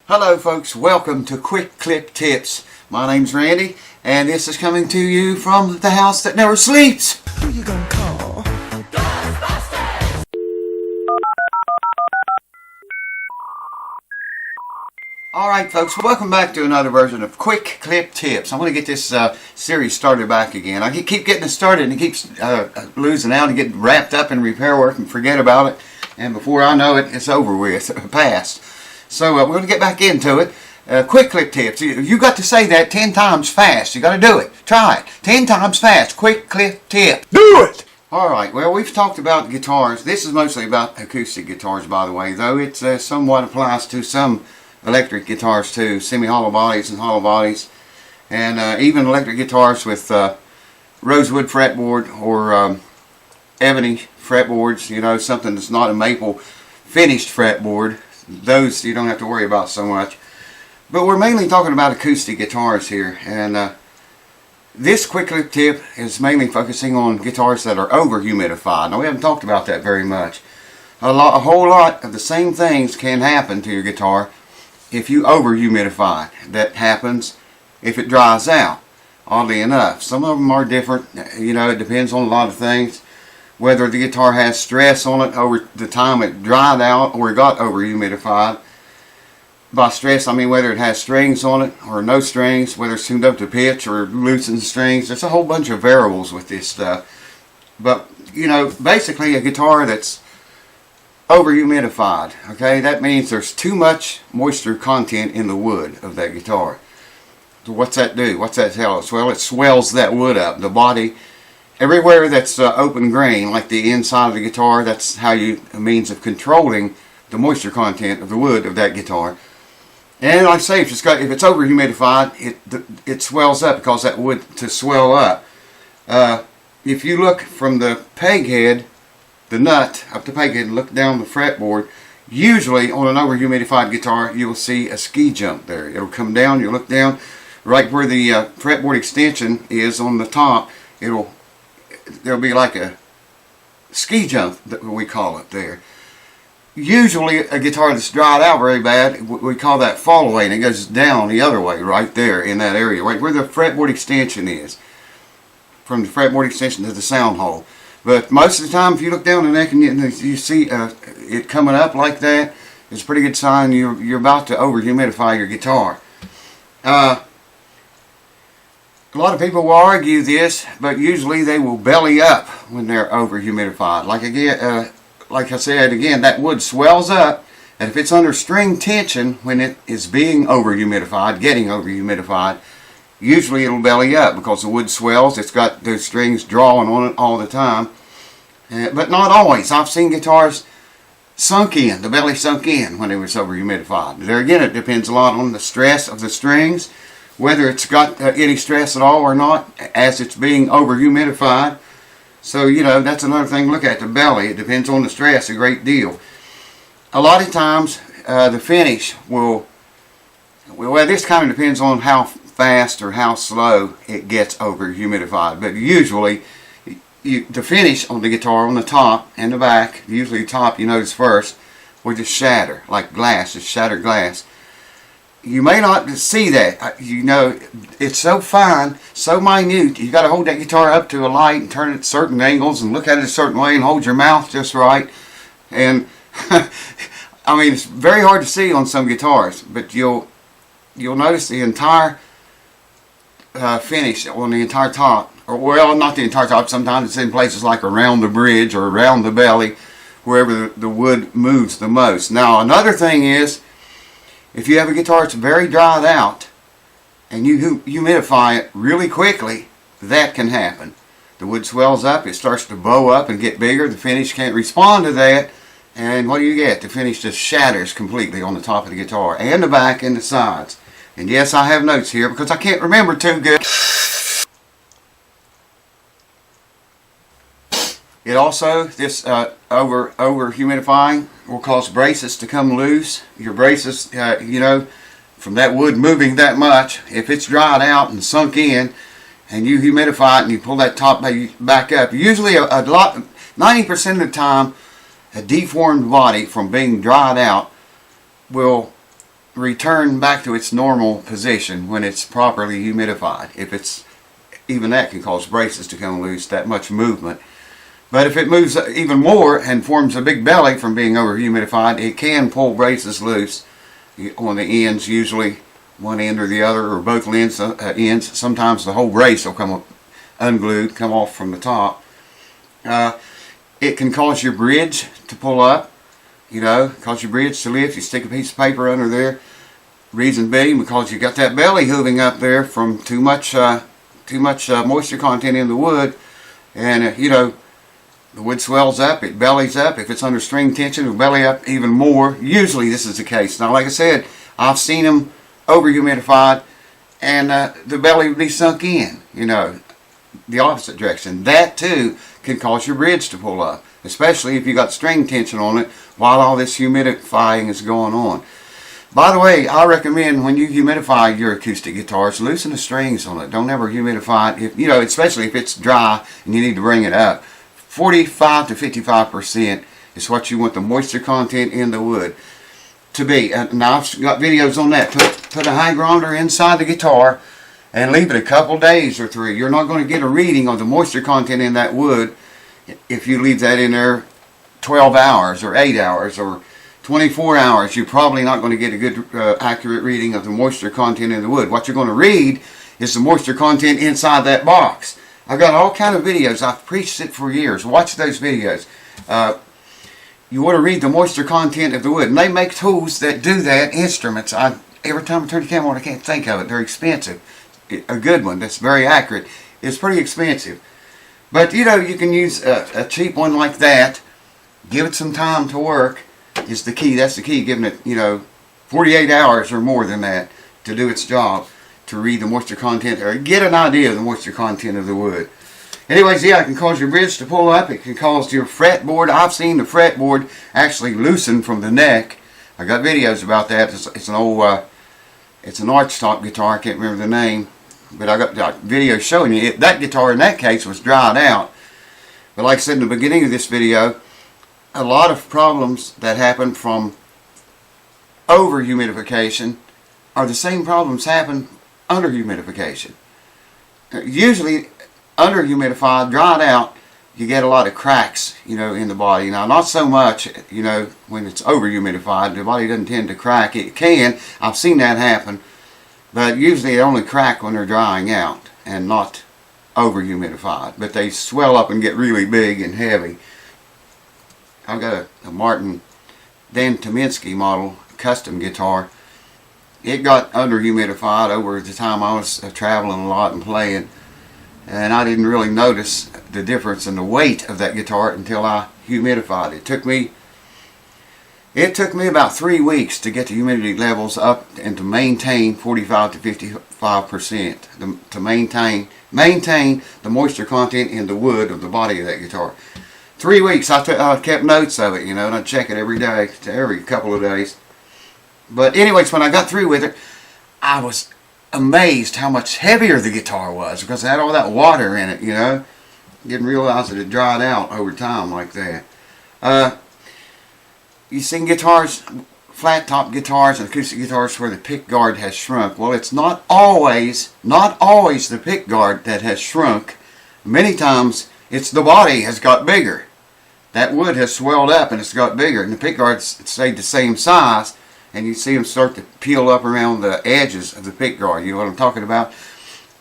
Hello folks, welcome to Quick Clip Tips. My name's Randy and this is coming to you from the house that never sleeps. Who you gonna call? Ghostbusters! Alright folks, welcome back to another version of Quick Clip Tips. I'm going to get this series started back again. I keep getting it started and it keeps losing out and getting wrapped up in repair work and forget about it. And before I know it, it's over with, past. So we're going to get back into it. Quick clip tips. You got to say that 10 times fast. You got to do it. Try it. 10 times fast. Quick clip tip. Do it! Alright, well we've talked about guitars. This is mostly about acoustic guitars, by the way, though it somewhat applies to some electric guitars too. Semi-hollow bodies and hollow bodies. And even electric guitars with rosewood fretboard or ebony fretboards. You know, something that's not a maple finished fretboard. Those you don't have to worry about so much. But we're mainly talking about acoustic guitars here, and this quick clip tip is mainly focusing on guitars that are over humidified. Now we haven't talked about that very much. A whole lot of the same things can happen to your guitar if you over humidify. That happens if it dries out, oddly enough. Some of them are different, you know, it depends on a lot of things. Whether the guitar has stress on it over the time it dried out or it got over humidified. By stress I mean whether it has strings on it or no strings, whether it's tuned up to pitch or loosens strings. There's a whole bunch of variables with this stuff. But you know, basically a guitar that's over humidified, okay, that means there's too much moisture content in the wood of that guitar. So what's that do? What's that tell us? Well, it swells that wood up. The body, everywhere that's open grain, like the inside of the guitar, that's how a means of controlling the moisture content of the wood of that guitar. And like I say, if it's over humidified, it swells up, because that wood to swell up. If you look from the peg head, the nut up the peg head, and look down the fretboard, usually on an over humidified guitar you will see a ski jump there. It'll come down, you look down, right where the fretboard extension is on the top, there'll be like a ski jump, that we call it there. Usually a guitar that's dried out very bad, we call that fall away, and it goes down the other way right there in that area, right where the fretboard extension is, from the fretboard extension to the sound hole. But most of the time if you look down the neck and you see it coming up like that, it's a pretty good sign you're about to over humidify your guitar. A lot of people will argue this, but usually they will belly up when they're over humidified. Like I said again, that wood swells up, and if it's under string tension when it is being over humidified, getting over humidified, usually it'll belly up because the wood swells. It's got those strings drawing on it all the time, but not always. I've seen guitars sunk in, the belly sunk in when it was over humidified. There again, it depends a lot on the stress of the strings, whether it's got any stress at all or not as it's being over humidified. So you know, that's another thing to look at, the belly. It depends on the stress a great deal. A lot of times the finish well, this kind of depends on how fast or how slow it gets over humidified, but usually the finish on the guitar, on the top and the back, usually the top you notice first, will just shatter like glass, just shattered glass. You may not see that, you know, it's so fine, so minute. You got to hold that guitar up to a light and turn it at certain angles and look at it a certain way and hold your mouth just right. And I mean, it's very hard to see on some guitars, but you'll notice the entire finish on the entire top, or well, not the entire top. Sometimes it's in places like around the bridge or around the belly, wherever the wood moves the most. Now another thing is, if you have a guitar that's very dried out and you humidify it really quickly, that can happen. The wood swells up, it starts to bow up and get bigger, the finish can't respond to that, and what do you get? The finish just shatters completely on the top of the guitar, and the back and the sides. And yes, I have notes here because I can't remember too good. It also, this over humidifying will cause braces to come loose. Your braces, you know, from that wood moving that much, if it's dried out and sunk in, and you humidify it and you pull that top back up, usually 90% of the time, a deformed body from being dried out will return back to its normal position when it's properly humidified. If it's, even that can cause braces to come loose, that much movement. But if it moves even more and forms a big belly from being over humidified, it can pull braces loose on the ends, usually one end or the other, or both ends. Sometimes the whole brace will come up unglued, come off from the top. It can cause your bridge to pull up, cause your bridge to lift. You stick a piece of paper under there. Reason being because you got that belly hooving up there from too much moisture content in the wood, and the wood swells up, it bellies up. If it's under string tension, it'll belly up even more. Usually this is the case. Now, like I said, I've seen them over humidified, and the belly would be sunk in, the opposite direction. That too can cause your bridge to pull up, especially if you got string tension on it while all this humidifying is going on. By the way, I recommend when you humidify your acoustic guitars, loosen the strings on it. Don't ever humidify it, especially if it's dry and you need to bring it up. 45 to 55% is what you want the moisture content in the wood to be. Now I've got videos on that. Put a hygrometer inside the guitar and leave it a couple days or 3. You're not going to get a reading of the moisture content in that wood if you leave that in there 12 hours or 8 hours or 24 hours. You're probably not going to get a good accurate reading of the moisture content in the wood. What you're going to read is the moisture content inside that box. I've got all kind of videos. I've preached it for years. Watch those videos. You want to read the moisture content of the wood. And they make tools that do that, instruments. Every time I turn the camera on, I can't think of it. They're expensive. A good one that's very accurate is pretty expensive. But, you can use a cheap one like that. Give it some time to work is the key. That's the key. Giving it, 48 hours or more than that to do its job, to read the moisture content or get an idea of the moisture content of the wood. Anyways, yeah, it can cause your bridge to pull up. It can cause your fretboard. I've seen the fretboard actually loosen from the neck. I got videos about that. It's an old, it's an arch top guitar. I can't remember the name, but I got videos showing you it. That guitar in that case was dried out. But like I said in the beginning of this video, a lot of problems that happen from over humidification are the same problems happen under humidification. Usually under humidified, dried out, you get a lot of cracks, in the body. Now, not so much, when it's over humidified. The body doesn't tend to crack. It can. I've seen that happen. But usually they only crack when they're drying out and not over humidified. But they swell up and get really big and heavy. I've got a Martin Dan Tominski model custom guitar. It got under humidified over the time I was traveling a lot and playing, and I didn't really notice the difference in the weight of that guitar until I humidified it. It took me about 3 weeks to get the humidity levels up and to maintain 45 to 55%, to maintain the moisture content in the wood of the body of that guitar. 3 weeks. I kept notes of it, and I'd check it every day, every couple of days. But anyways, when I got through with it, I was amazed how much heavier the guitar was because it had all that water in it, Didn't realize that it dried out over time like that. You seen guitars, flat top guitars and acoustic guitars where the pick guard has shrunk. Well, it's not always the pick guard that has shrunk. Many times it's the body has got bigger. That wood has swelled up and it's got bigger, and the pick guard's stayed the same size. And you see them start to peel up around the edges of the pick guard. You know what I'm talking about?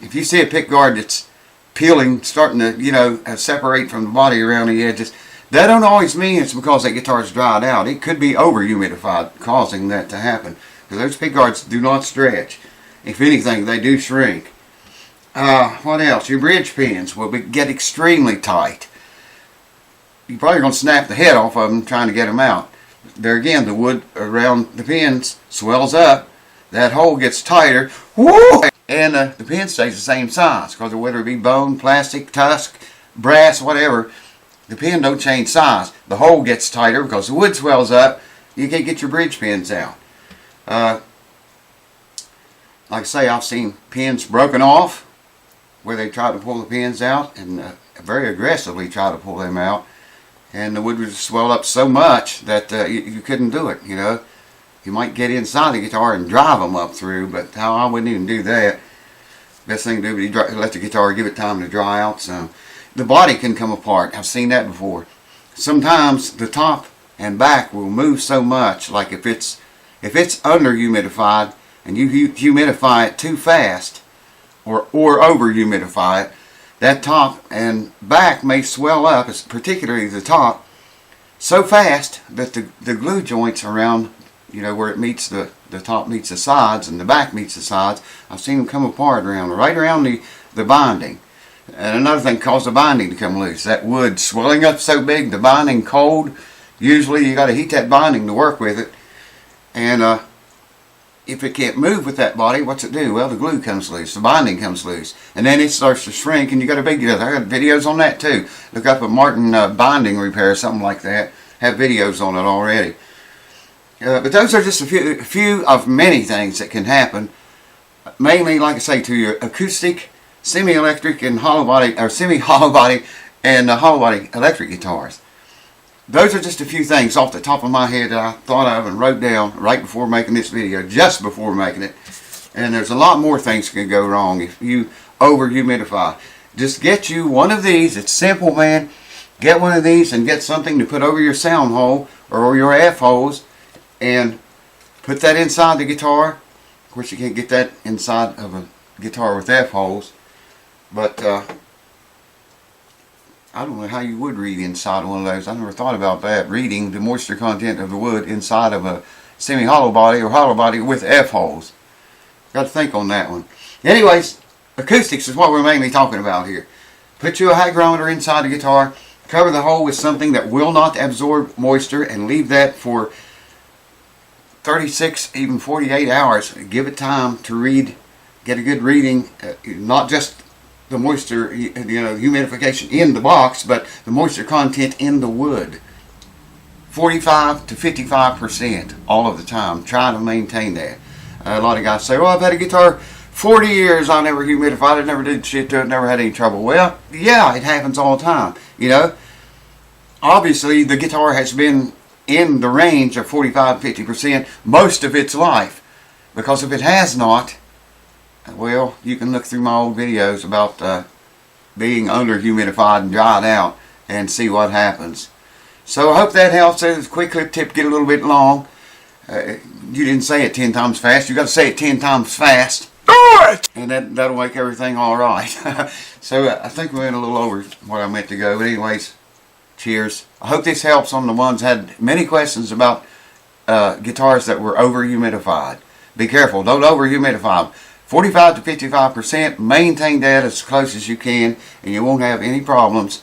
If you see a pick guard that's peeling, starting to, separate from the body around the edges, that don't always mean it's because that guitar's dried out. It could be over humidified causing that to happen. Because those pick guards do not stretch. If anything, they do shrink. What else? Your bridge pins will get extremely tight. You're probably going to snap the head off of them trying to get them out. There again, the wood around the pins swells up. That hole gets tighter. Woo! And the pin stays the same size. Because whether it be bone, plastic, tusk, brass, whatever, the pin don't change size. The hole gets tighter because the wood swells up. You can't get your bridge pins out. Like I say, I've seen pins broken off where they try to pull the pins out and very aggressively try to pull them out. And the wood would swell up so much that you couldn't do it, You might get inside the guitar and drive them up through, but I wouldn't even do that. Best thing to do would be let the guitar give it time to dry out some. The body can come apart. I've seen that before. Sometimes the top and back will move so much, like if it's under humidified and you humidify it too fast or over humidify it, that top and back may swell up, particularly the top, so fast that the glue joints around, where it meets the top meets the sides and the back meets the sides, I've seen them come apart right around the binding. And another thing caused the binding to come loose. That wood swelling up so big, the binding cold. Usually you got to heat that binding to work with it. And if it can't move with that body, what's it do? Well, the glue comes loose, the binding comes loose, and then it starts to shrink, and you got a big deal. I got videos on that too. Look up a Martin binding repair, something like that. Have videos on it already. But those are just a few of many things that can happen. Mainly, like I say, to your acoustic, semi-electric, and hollow body, or semi-hollow body, and hollow body electric guitars. Those are just a few things off the top of my head that I thought of and wrote down right before making this video, just before making it. And there's a lot more things that can go wrong if you over humidify. Just get you one of these. It's simple, man. Get one of these and get something to put over your sound hole or your F holes, and put that inside the guitar. Of course, you can't get that inside of a guitar with F holes, but I don't know how you would read inside one of those. I never thought about that, reading the moisture content of the wood inside of a semi-hollow body or hollow body with F holes. Got to think on that one. Anyways, acoustics is what we're mainly talking about here. Put you a hygrometer inside the guitar, cover the hole with something that will not absorb moisture, and leave that for 36, even 48 hours. Give it time to read, get a good reading, not just the moisture, humidification in the box, but the moisture content in the wood. 45 to 55% all of the time. Try to maintain that. A lot of guys say, well, I've had a guitar 40 years, I never humidified it, never did shit to it, never had any trouble. Well, yeah, it happens all the time. Obviously the guitar has been in the range of 45-50% most of its life, because if it has not, well, you can look through my old videos about being under humidified and dried out and see what happens. So I hope that helps. It's a quick clip tip, get a little bit long. You didn't say it 10 times fast. You got to say it 10 times fast. Do it! And that'll make everything all right. So I think we went a little over what I meant to go. But anyways, cheers. I hope this helps on the ones that had many questions about guitars that were over humidified. Be careful. Don't over humidify them. 45 to 55%. Maintain that as close as you can, and you won't have any problems.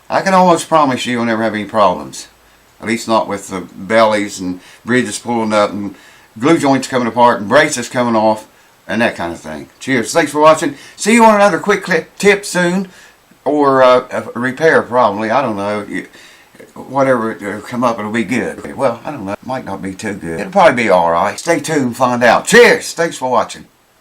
I can almost promise you'll never have any problems. At least not with the bellies and bridges pulling up and glue joints coming apart and braces coming off and that kind of thing. Cheers. Thanks for watching. See you on another quick clip tip soon, or a repair probably. I don't know. Whatever it'll come up, it'll be good. Well, I don't know. It might not be too good. It'll probably be alright. Stay tuned and find out. Cheers. Thanks for watching.